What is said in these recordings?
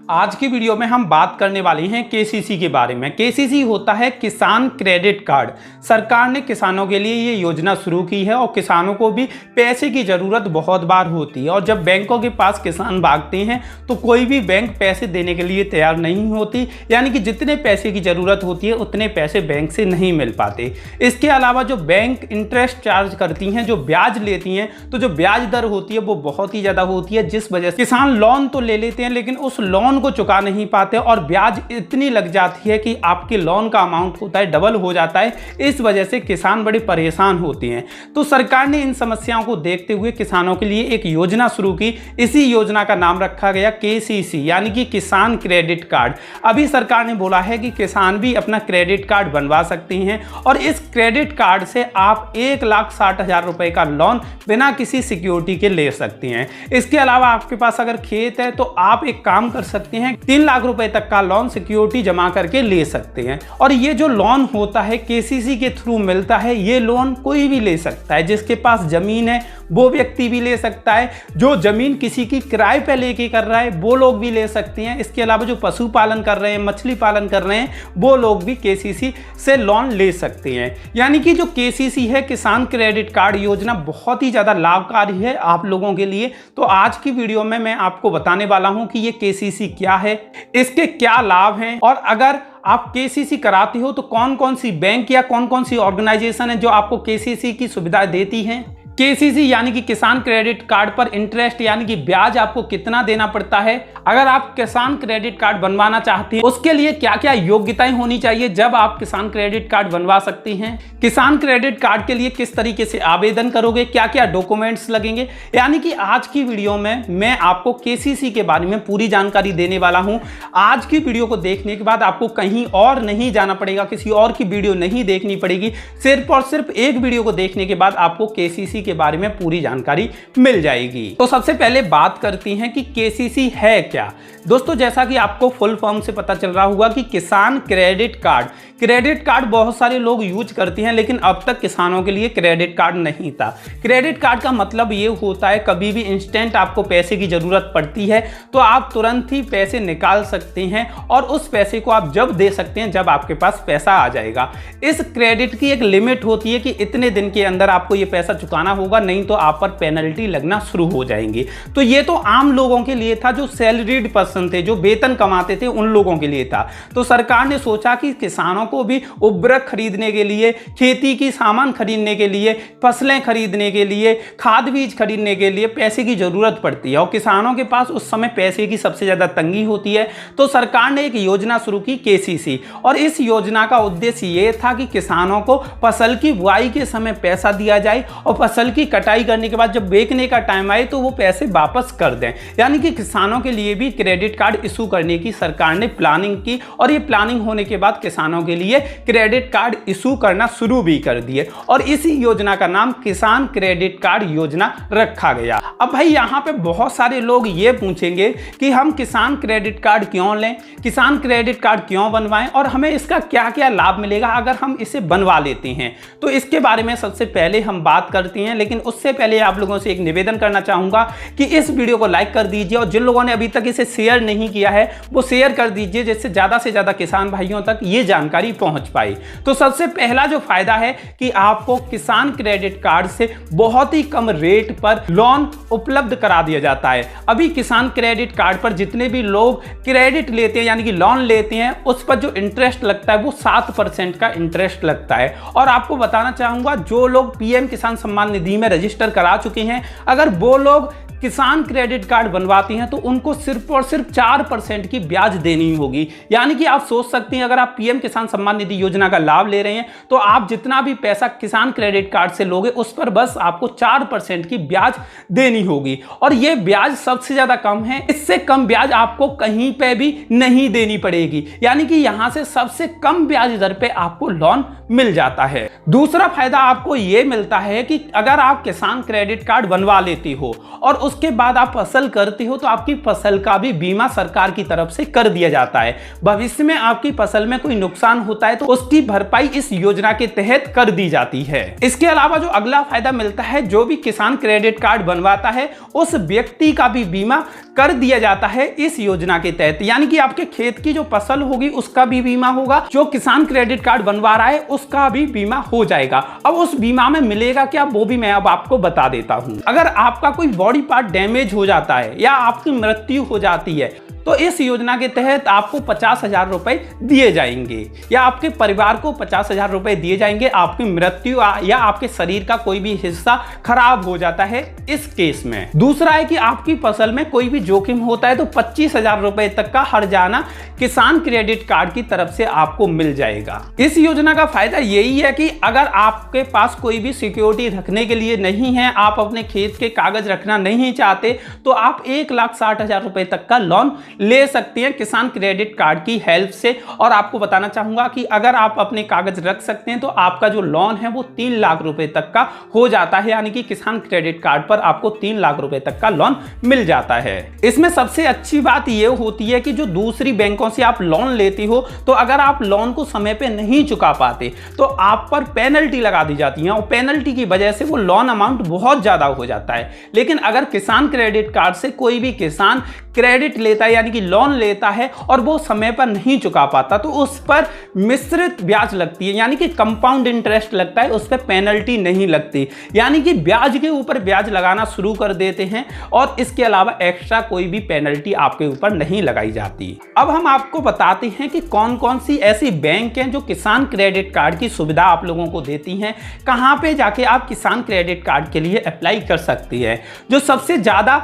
आज की वीडियो में हम बात करने वाले हैं केसीसी के बारे में। केसीसी होता है किसान क्रेडिट कार्ड। सरकार ने किसानों के लिए ये योजना शुरू की है और किसानों को भी पैसे की ज़रूरत बहुत बार होती है और जब बैंकों के पास किसान भागते हैं तो कोई भी बैंक पैसे देने के लिए तैयार नहीं होती, यानी कि जितने पैसे की ज़रूरत होती है उतने पैसे बैंक से नहीं मिल पाते। इसके अलावा जो बैंक इंटरेस्ट चार्ज करती हैं, जो ब्याज लेती हैं, तो जो ब्याज दर होती है वो बहुत ही ज़्यादा होती है, जिस वजह से किसान लोन तो ले लेते हैं लेकिन उस लोन को चुका नहीं पाते और ब्याज इतनी लग जाती है कि आपके लोन का अमाउंट होता है डबल हो जाता है। इस वजह से किसान बड़े परेशान होते हैं। तो सरकार ने इन समस्याओं को देखते हुए किसानों के लिए एक योजना शुरू की। इसी योजना का नाम रखा गया केसीसी, यानी कि किसान क्रेडिट कार्ड। अभी सरकार ने बोला है कि किसान भी अपना क्रेडिट कार्ड बनवा सकते हैं और इस क्रेडिट कार्ड से आप 1,60,000 रुपए का लोन बिना किसी सिक्योरिटी के ले सकते हैं। इसके अलावा आपके पास अगर खेत है तो आप एक काम कर सकते हैं, 3 लाख रुपए तक का लोन सिक्योरिटी जमा करके ले सकते हैं। और ये जो लोन होता है केसीसी के थ्रू मिलता है, ये लोन कोई भी ले सकता है। जिसके पास जमीन है वो व्यक्ति भी ले सकता है, जो जमीन किसी की किराए पे लेके कर रहा है वो लोग भी ले सकते हैं। इसके अलावा जो पशुपालन कर रहे हैं, मछली पालन कर रहे हैं, वो लोग भी केसीसी से लोन ले सकते हैं। यानी कि जो केसीसी है, किसान क्रेडिट कार्ड योजना, बहुत ही ज़्यादा लाभकारी है आप लोगों के लिए। तो आज की वीडियो में मैं आपको बताने वाला हूं कि ये केसीसी क्या है, इसके क्या लाभ हैं और अगर आप केसीसी कराते हो तो कौन कौन सी बैंक या कौन कौन सी ऑर्गेनाइजेशन है जो आपको केसीसी की सुविधा देती हैं। केसीसी यानी कि किसान क्रेडिट कार्ड पर इंटरेस्ट यानी कि ब्याज आपको कितना देना पड़ता है। अगर आप किसान क्रेडिट कार्ड बनवाना चाहते हैं उसके लिए क्या क्या योग्यताएं होनी चाहिए जब आप किसान क्रेडिट कार्ड बनवा सकते हैं। किसान क्रेडिट कार्ड के लिए किस तरीके से आवेदन करोगे, क्या क्या डॉक्यूमेंट्स लगेंगे, यानी कि आज की वीडियो में मैं आपको केसीसी के बारे में पूरी जानकारी देने वाला हूं। आज की वीडियो को देखने के बाद आपको कहीं और नहीं जाना पड़ेगा, किसी और की वीडियो नहीं देखनी पड़ेगी। सिर्फ और सिर्फ एक वीडियो को देखने के बाद आपको केसीसी के बारे में पूरी जानकारी मिल जाएगी। तो सबसे पहले बात करती हैं कि केसीसी है क्या। दोस्तों, जैसा कि आपको फुल फॉर्म से पता चल रहा होगा कि किसान क्रेडिट कार्ड। क्रेडिट कार्ड बहुत सारे लोग यूज करते हैं लेकिन अब तक किसानों के लिए क्रेडिट कार्ड नहीं था। क्रेडिट कार्ड का मतलब ये होता है कभी भी इंस्टेंट आपको पैसे की जरूरत पड़ती है तो आप तुरंत ही पैसे निकाल सकते हैं और उस पैसे को आप जब दे सकते हैं जब आपके पास पैसा आ जाएगा। इस क्रेडिट की एक लिमिट होती है कि इतने दिन के अंदर आपको ये पैसा चुकाना होगा, नहीं तो आप पर पेनल्टी लगना शुरू हो जाएंगी। तो ये तो आम लोगों के लिए था, जो सैलरीड पर्सन थे, जो वेतन कमाते थे, उन लोगों के लिए था। तो सरकार ने सोचा कि किसानों को भी उर्वरक खरीदने के लिए, खेती की सामान खरीदने के लिए, फसलें खरीदने के लिए, खाद बीज खरीदने के लिए पैसे की जरूरत पड़ती है और किसानों के पास उस समय पैसे की सबसे ज्यादा तंगी होती है। तो सरकार ने एक योजना शुरू की केसीसी, और इस योजना का उद्देश्य ये था कि किसानों को फसल की बुआई के समय पैसा दिया जाए और फसल की कटाई करने के बाद जब बेचने का टाइम आए तो वो पैसे वापस कर दें। यानी कि किसानों के लिए भी क्रेडिट कार्ड इशू करने की सरकार ने प्लानिंग की और ये प्लानिंग होने के बाद किसानों के लिए क्रेडिट कार्ड इशू करना शुरू भी कर दिए और इसी योजना का नाम किसान क्रेडिट कार्ड योजना रखा गया। अब भाई यहाँ पे बहुत सारे लोग ये पूछेंगे कि हम किसान क्रेडिट कार्ड क्यों लें, किसान क्रेडिट कार्ड क्यों बनवाएं और हमें इसका क्या क्या लाभ मिलेगा अगर हम इसे बनवा लेते हैं। तो इसके बारे में सबसे पहले हम बात करते हैं, लेकिन उससे पहले आप लोगों से एक निवेदन करना चाहूंगा कि इस वीडियो को लाइक कर दीजिए और जिन लोगों ने अभी तक इसे शेयर नहीं किया है वो शेयर कर दीजिए, जिससे ज्यादा से ज्यादा किसान भाइयों तक ये जानकारी पहुंच पाए। तो सबसे पहला जो फायदा है कि आपको किसान क्रेडिट कार्ड से बहुत ही कम रेट पर लोन उपलब्ध करा दिया जाता है। अभी किसान क्रेडिट कार्ड पर जितने भी लोग क्रेडिट लेते हैं यानी कि लोन लेते हैं उस पर जो इंटरेस्ट लगता है वो 7% का इंटरेस्ट लगता है। और आपको बताना चाहूंगा जो लोग पीएम किसान सम्मान निधि में रजिस्टर करा चुके हैं, अगर वो लोग किसान क्रेडिट कार्ड बनवाती हैं तो उनको सिर्फ और सिर्फ 4% की ब्याज देनी होगी। यानी कि आप सोच सकते हैं अगर आप पीएम किसान सम्मान निधि योजना का लाभ ले रहे हैं तो आप जितना भी पैसा किसान क्रेडिट कार्ड से लोगे उस पर बस आपको 4% की ब्याज देनी होगी और यह ब्याज सबसे ज्यादा कम है। इससे कम ब्याज आपको कहीं पे भी नहीं देनी पड़ेगी, यानी कि यहां से सबसे कम ब्याज दर पे आपको लोन मिल जाता है। दूसरा फायदा आपको यह मिलता है कि अगर आप किसान क्रेडिट कार्ड बनवा लेती हो और उसके बाद आप फसल करते हो तो आपकी फसल का भी बीमा सरकार की तरफ से कर दिया जाता है। भविष्य में आपकी फसल में कोई नुकसान होता है तो उसकी भरपाई इस योजना के तहत कर दी जाती है। इसके अलावा जो अगला फायदा मिलता है, जो भी किसान क्रेडिट कार्ड बनवाता है उस व्यक्ति का भी बीमा कर दिया जाता है इस योजना के तहत। यानी कि आपके खेत की जो फसल होगी उसका भी बीमा होगा, जो किसान क्रेडिट कार्ड बनवा रहा है उसका भी बीमा हो जाएगा। अब उस बीमा में मिलेगा क्या, वो भी मैं अब आपको बता देता हूं। अगर आपका कोई बॉडी पार्ट डैमेज हो जाता है या आपकी मृत्यु हो जाती है तो इस योजना के तहत आपको 50,000 रुपए दिए जाएंगे या आपके परिवार को 50,000 रुपए दिए जाएंगे। आपकी मृत्यु या आपके शरीर का कोई भी हिस्सा खराब हो जाता है इस केस में। दूसरा है कि आपकी फसल में कोई भी जोखिम होता है तो 25,000 रुपए तक का हर्जाना किसान क्रेडिट कार्ड की तरफ से आपको मिल जाएगा। इस योजना का फायदा यही है कि अगर आपके पास कोई भी सिक्योरिटी रखने के लिए नहीं है, आप अपने खेत के कागज रखना नहीं चाहते, तो आप 1,60,000 रुपए तक का लोन ले सकते हैं किसान क्रेडिट कार्ड की हेल्प से। और आपको बताना चाहूंगा कि अगर आप अपने कागज रख सकते हैं तो आपका जो लोन है वो 3 लाख रुपए तक का हो जाता है। यानी कि किसान क्रेडिट कार्ड पर आपको 3 लाख रुपए तक का लोन मिल जाता है। इसमें सबसे अच्छी बात यह होती है कि जो दूसरी बैंकों से आप लोन लेते हो तो अगर आप लोन को समय पे नहीं चुका पाते तो आप पर पेनल्टी लगा दी जाती है और पेनल्टी की वजह से वो लोन अमाउंट बहुत ज्यादा हो जाता है। लेकिन अगर किसान क्रेडिट कार्ड से कोई भी किसान क्रेडिट लेता है यानी कि लोन लेता है और वो समय पर नहीं चुका पाता तो उस पर मिश्रित ब्याज लगती है, यानी कि कंपाउंड इंटरेस्ट लगता है, उस पर पेनल्टी नहीं लगती। यानी कि ब्याज के ऊपर ब्याज लगाना शुरू कर देते हैं और इसके अलावा एक्स्ट्रा कोई भी पेनल्टी आपके ऊपर नहीं लगाई जाती। अब हम आपको बताते हैं कि कौन कौन सी ऐसी बैंक हैं जो किसान क्रेडिट कार्ड की सुविधा आप लोगों को देती हैं, कहां पे जाके आप किसान क्रेडिट कार्ड के लिए अप्लाई कर सकती है। जो सबसे ज्यादा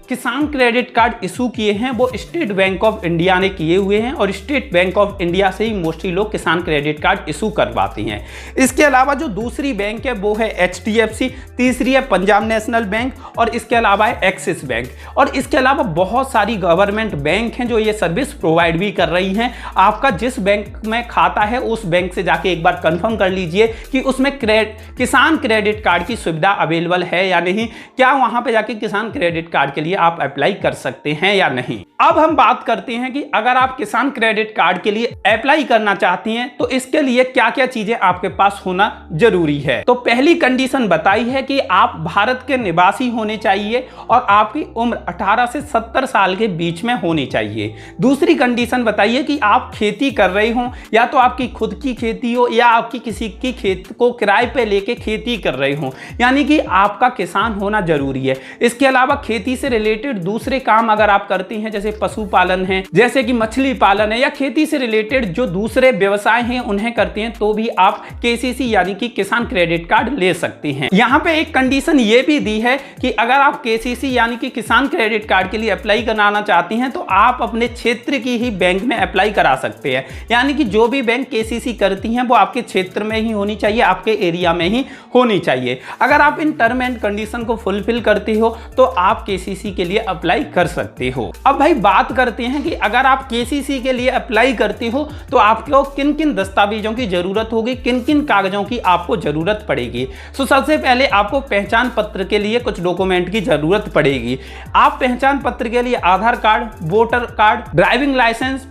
किसान क्रेडिट कार्ड इशू किए हैं वो स्टेट बैंक ऑफ इंडिया ने किए हुए हैं और स्टेट बैंक ऑफ इंडिया से ही मोस्टली लोग किसान क्रेडिट कार्ड इशू करवाते हैं। इसके अलावा जो दूसरी बैंक है वो है HDFC, तीसरी है पंजाब नेशनल बैंक और इसके अलावा है एक्सिस बैंक। और इसके अलावा बहुत सारी गवर्नमेंट बैंक हैं जो ये सर्विस प्रोवाइड भी कर रही हैं। आपका जिस बैंक में खाता है उस बैंक से जाके एक बार कंफर्म कर लीजिए कि उसमें किसान क्रेडिट कार्ड की सुविधा अवेलेबल है या नहीं, क्या वहां पे जाके किसान क्रेडिट कार्ड के लिए आप अप्लाई कर सकते हैं या नहीं। अब हम बात करते हैं कि अगर आप किसान क्रेडिट कार्ड के लिए अप्लाई करना चाहती हैं तो इसके लिए क्या क्या चीजें आपके पास होना जरूरी है। तो पहली कंडीशन बताई है कि आप भारत के निवासी होने चाहिए और आपकी उम्र 18 से 70 साल के बीच में होनी चाहिए। दूसरी कंडीशन बताइए कि आप खेती कर रहे हो, या तो आपकी खुद की खेती हो या आपकी किसी की खेत को किराए पे लेके खेती कर रहे हो, यानी कि आपका किसान होना जरूरी है। इसके अलावा खेती से रिलेटेड दूसरे काम अगर आप करते हैं जैसे पशुपालन है, जैसे कि मछली पालन है या खेती से रिलेटेड जो दूसरे व्यवसाय हैं उन्हें करते हैं तो भी आप KCC यानी कि किसान क्रेडिट कार्ड ले सकते हैं। यहाँ पे एक कंडीशन ये भी दी है कि अगर आप KCC यानी कि किसान क्रेडिट कार्ड के लिए अप्लाई कराना चाहती हैं तो आप अपने क्षेत्र की ही बैंक में अप्लाई करा सकते हैं। यानी कि जो भी बैंक KCC करती हैं वो आपके क्षेत्र में ही होनी चाहिए, आपके एरिया में ही होनी चाहिए। अगर आप इन टर्म एंड कंडीशन को फुलफिल करते हो तो आप KCC के लिए अप्लाई कर सकते हो। अब भाई बात करते हैं कि अगर आप KCC के लिए अप्लाई करते हो तो आपको किन किन दस्तावेजों की जरूरत होगी, किन किन कागजों की आपको जरूरत पड़ेगी। तो सबसे पहले आपको पहचान पत्र के लिए कुछ डॉक्यूमेंट की जरूरत पड़ेगी। आप पहचान पत्र के लिए Aadhaar card, voter card, driving licence,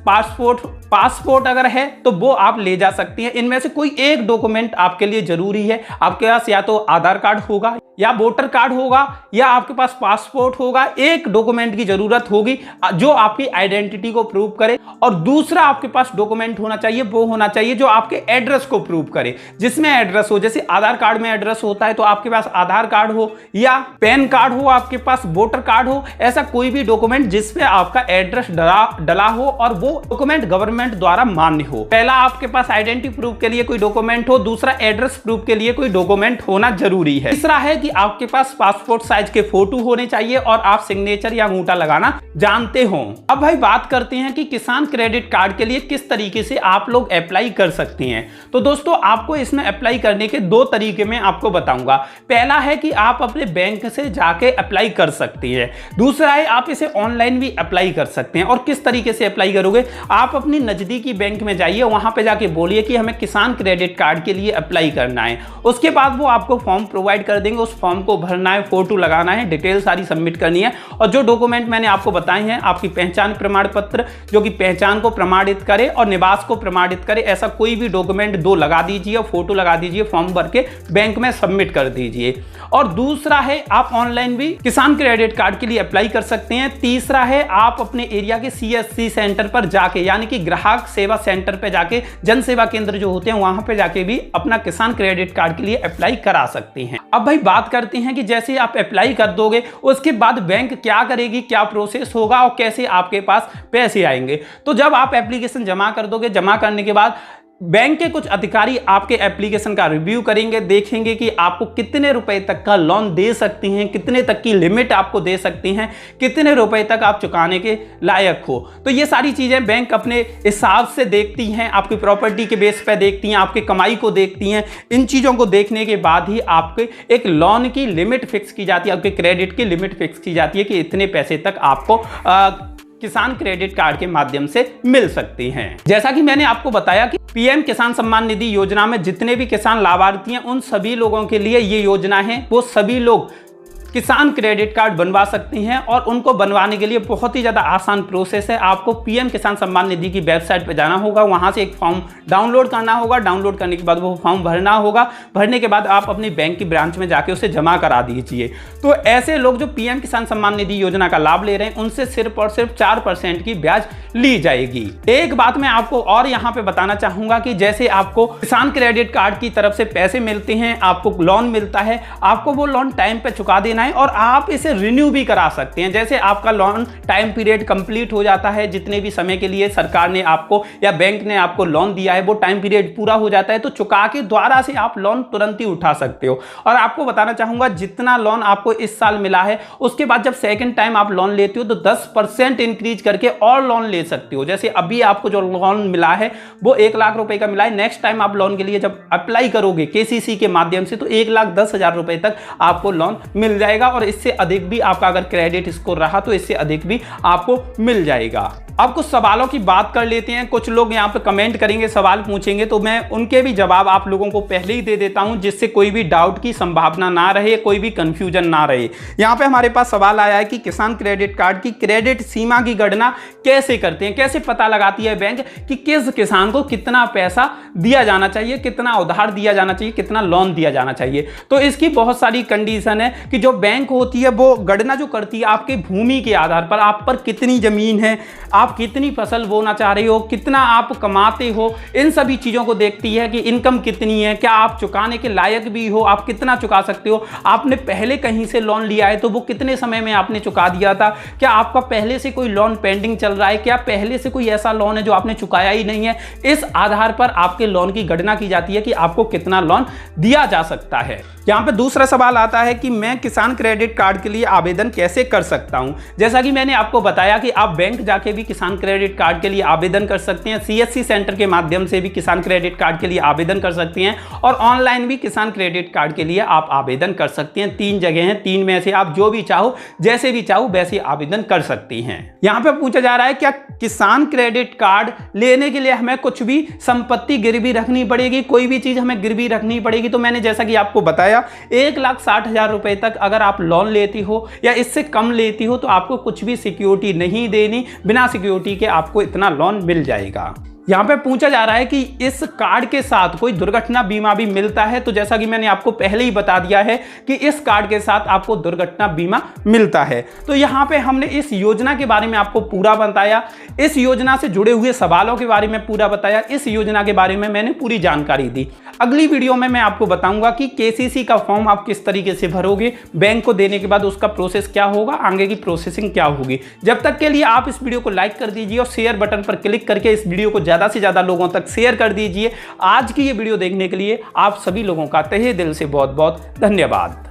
passport अगर है तो वो आप ले जा सकती हैं। इनमें से कोई एक डॉक्यूमेंट आपके लिए जरूरी है। आपके पास या तो आधार कार्ड होगा या वोटर कार्ड होगा या आपके पास पासपोर्ट होगा। एक डॉक्यूमेंट की जरूरत होगी जो आपकी आइडेंटिटी को प्रूव करे और दूसरा आपके पास डॉक्यूमेंट होना चाहिए, वो होना चाहिए जो आपके एड्रेस को प्रूव करे। जिसमें एड्रेस हो, जैसे आधार कार्ड में एड्रेस होता है तो आपके पास आधार कार्ड हो या पैन कार्ड हो, आपके पास वोटर कार्ड हो, ऐसा कोई भी डॉक्यूमेंट जिसपे आपका एड्रेस डला हो और वो डॉक्यूमेंट गवर्नमेंट द्वारा मान्य हो। पहला आपके पास आइडेंटिटी प्रूफ के लिए कोई डॉक्यूमेंट हो, दूसरा एड्रेस प्रूफ के लिए कोई डॉक्यूमेंट होना जरूरी है। तीसरा है कि आपके पास पासपोर्ट साइज के फोटो होने चाहिए और आप सिग्नेचर या अंगूठा लगाना जानते हो। अब भाई बात करते हैं कि किसान क्रेडिट कार्ड के लिए किस तरीके से आप लोग अप्लाई कर सकते हैं। तो दोस्तों आपको इसमें अप्लाई करने के दो तरीके मैं आपको बताऊंगा। पहला है कि आप अपने बैंक से जाके अप्लाई कर सकते हैं, दूसरा है आप इसे ऑनलाइन भी अप्लाई कर सकते हैं। और किस तरीके से अप्लाई करोगे, आप अपनी नजदीकी बैंक में जाइए, वहां पे जाके बोलिए कि हमें किसान क्रेडिट कार्ड के लिए अप्लाई करना है। उसके बाद वो आपको फॉर्म प्रोवाइड कर देंगे, उस फॉर्म को भरना है, फोटो लगाना है, डिटेल सारी सबमिट करनी है। और जो डॉक्यूमेंट मैंने आपको बताए हैं, आपकी पहचान प्रमाण पत्र जो कि पहचान को प्रमाणित करे और निवास को प्रमाणित करे, ऐसा कोई भी डॉक्यूमेंट दो लगा दीजिए और फोटो लगा दीजिए, फॉर्म भर के बैंक में सबमिट कर दीजिए। और दूसरा है आप ऑनलाइन भी किसान क्रेडिट कार्ड के लिए अप्लाई कर सकते हैं। तीसरा है आप अपने एरिया के CSC सेंटर पर जाके, यानी कि ग्राहक सेवा सेंटर पर जाके, जन सेवा केंद्र जो होते हैं वहां पे जाके भी अपना किसान क्रेडिट कार्ड के लिए अप्लाई करा सकते हैं। अब भाई बात करते हैं कि जैसे आप अप्लाई कर दोगे उसके बाद बैंक क्या करेगी, क्या प्रोसेस होगा और कैसे आपके पास पैसे आएंगे। तो जब आप एप्लीकेशन जमा कर दोगे, जमा करने के बाद बैंक के कुछ अधिकारी आपके एप्लीकेशन का रिव्यू करेंगे, देखेंगे कि आपको कितने रुपए तक का लोन दे सकते हैं, कितने तक की लिमिट आपको दे सकते हैं, कितने रुपए तक आप चुकाने के लायक हो। तो ये सारी चीजें बैंक अपने हिसाब से देखती हैं, आपकी प्रॉपर्टी के बेस पे देखती हैं, आपकी कमाई को देखती हैं। इन चीजों को देखने के बाद ही आपके एक लोन की लिमिट फिक्स की जाती है, आपके क्रेडिट की लिमिट फिक्स की जाती है कि इतने पैसे तक आपको किसान क्रेडिट कार्ड के माध्यम से मिल सकती हैं। जैसा कि मैंने आपको बताया कि PM किसान सम्मान निधि योजना में जितने भी किसान लाभार्थी हैं उन सभी लोगों के लिए ये योजना है, वो सभी लोग किसान क्रेडिट कार्ड बनवा सकते हैं। और उनको बनवाने के लिए बहुत ही ज़्यादा आसान प्रोसेस है। आपको PM किसान सम्मान निधि की वेबसाइट पर जाना होगा, वहाँ से एक फॉर्म डाउनलोड करना होगा, डाउनलोड करने के बाद वो फॉर्म भरना होगा, भरने के बाद आप अपनी बैंक की ब्रांच में जाके उसे जमा करा दीजिए। तो ऐसे लोग जो PM किसान सम्मान निधि योजना का लाभ ले रहे हैं उनसे सिर्फ और सिर्फ 4% की ब्याज ली जाएगी। एक बात मैं आपको और यहाँ पे बताना चाहूँगा कि जैसे आपको किसान क्रेडिट कार्ड की तरफ से पैसे मिलते हैं, आपको लोन मिलता है, आपको वो लोन टाइम पे चुका देना है और आप इसे रिन्यू भी करा सकते हैं। जैसे आपका लोन टाइम पीरियड कंप्लीट हो जाता है, जितने भी समय के लिए सरकार ने आपको या बैंक ने आपको लोन दिया है वो टाइम पीरियड पूरा हो जाता है, तो चुका के दोबारा से आप लोन तुरंत ही उठा सकते हो। और आपको बताना चाहूंगा जितना लोन आपको इस साल मिला है उसके बाद जब सेकंड टाइम आप लोन लेते हो तो 10% इंक्रीज करके और लोन ले सकते हो। जैसे अभी आपको जो लोन मिला है वो 1 लाख रुपए का मिला है, नेक्स्ट टाइम आप लोन के लिए जब अप्लाई करोगे KCC के माध्यम से तो 1,10,000 रुपए तक आपको लोन मिल जाएगा। और इससे अधिक भी आपका अगर क्रेडिट स्कोर रहा तो इससे अधिक भी आपको मिल जाएगा। अब कुछ सवालों की बात कर लेते हैं। कुछ लोग यहाँ पे कमेंट करेंगे, सवाल पूछेंगे, तो मैं उनके भी जवाब आप लोगों को पहले ही दे देता हूं जिससे कोई भी डाउट की संभावना ना रहे, कोई भी कंफ्यूजन ना रहे। यहाँ पे हमारे पास सवाल आया है कि किसान क्रेडिट कार्ड की क्रेडिट सीमा की गणना कैसे करते हैं, कैसे पता लगाती है बैंक कि किस किसान को कितना पैसा दिया जाना चाहिए, कितना उधार दिया जाना चाहिए, कितना लोन दिया जाना चाहिए। तो इसकी बहुत सारी कंडीशन है कि जो बैंक होती है वो गणना जो करती है आपके भूमि के आधार पर, आप पर कितनी जमीन है, आप कितनी फसल बोना चाह रहे हो, कितना आप कमाते हो, इन सभी चीजों को देखती है कि इनकम कितनी है, क्या आप चुकाने के लायक भी हो, आप कितना चुका सकते हो, आपने पहले कहीं से लोन लिया है तो वो कितने समय में आपने चुका दिया था, क्या आपका पहले से कोई लोन पेंडिंग चल रहा है, क्या पहले से कोई ऐसा लोन है जो आपने चुकाया ही नहीं है। इस आधार पर आपके लोन की गणना की जाती है कि आपको कितना लोन दिया जा सकता है। यहाँ पे दूसरा सवाल आता है कि मैं किसान क्रेडिट कार्ड के लिए आवेदन कैसे कर सकता हूँ। जैसा कि मैंने आपको बताया कि आप बैंक जाके भी किसान क्रेडिट कार्ड के लिए आवेदन कर सकते हैं, CSC सेंटर के माध्यम से भी किसान क्रेडिट कार्ड के लिए आवेदन कर सकते हैं और ऑनलाइन भी किसान क्रेडिट कार्ड के लिए आप आवेदन कर सकते हैं। 3 जगह हैं, 3 में से आप जो भी चाहो, जैसे भी चाहो वैसे आवेदन कर सकती हैं। यहाँ पे पूछा जा रहा है क्या किसान क्रेडिट कार्ड लेने के लिए हमें कुछ भी संपत्ति गिरवी रखनी पड़ेगी, कोई भी चीज हमें गिरवी रखनी पड़ेगी। तो मैंने जैसा कि आपको बताया 1,60,000 रुपए तक अगर आप लोन लेती हो या इससे कम लेती हो तो आपको कुछ भी सिक्योरिटी नहीं देनी, बिना सिक्योरिटी के आपको इतना लोन मिल जाएगा। यहाँ पे पूछा जा रहा है कि इस कार्ड के साथ कोई दुर्घटना बीमा भी मिलता है। तो जैसा कि मैंने आपको पहले ही बता दिया है कि इस कार्ड के साथ आपको दुर्घटना बीमा मिलता है। तो यहाँ पे हमने इस योजना के बारे में आपको पूरा बताया, इस योजना से जुड़े हुए सवालों के बारे में पूरा बताया, इस योजना के बारे में मैंने पूरी जानकारी दी। अगली वीडियो में मैं आपको बताऊंगा कि KCC का फॉर्म आप किस तरीके से भरोगे, बैंक को देने के बाद उसका प्रोसेस क्या होगा, आगे की प्रोसेसिंग क्या होगी। जब तक के लिए आप इस वीडियो को लाइक कर दीजिए और शेयर बटन पर क्लिक करके इस वीडियो को ज्यादा से ज्यादा लोगों तक शेयर कर दीजिए। आज की ये वीडियो देखने के लिए आप सभी लोगों का तहे दिल से बहुत बहुत धन्यवाद।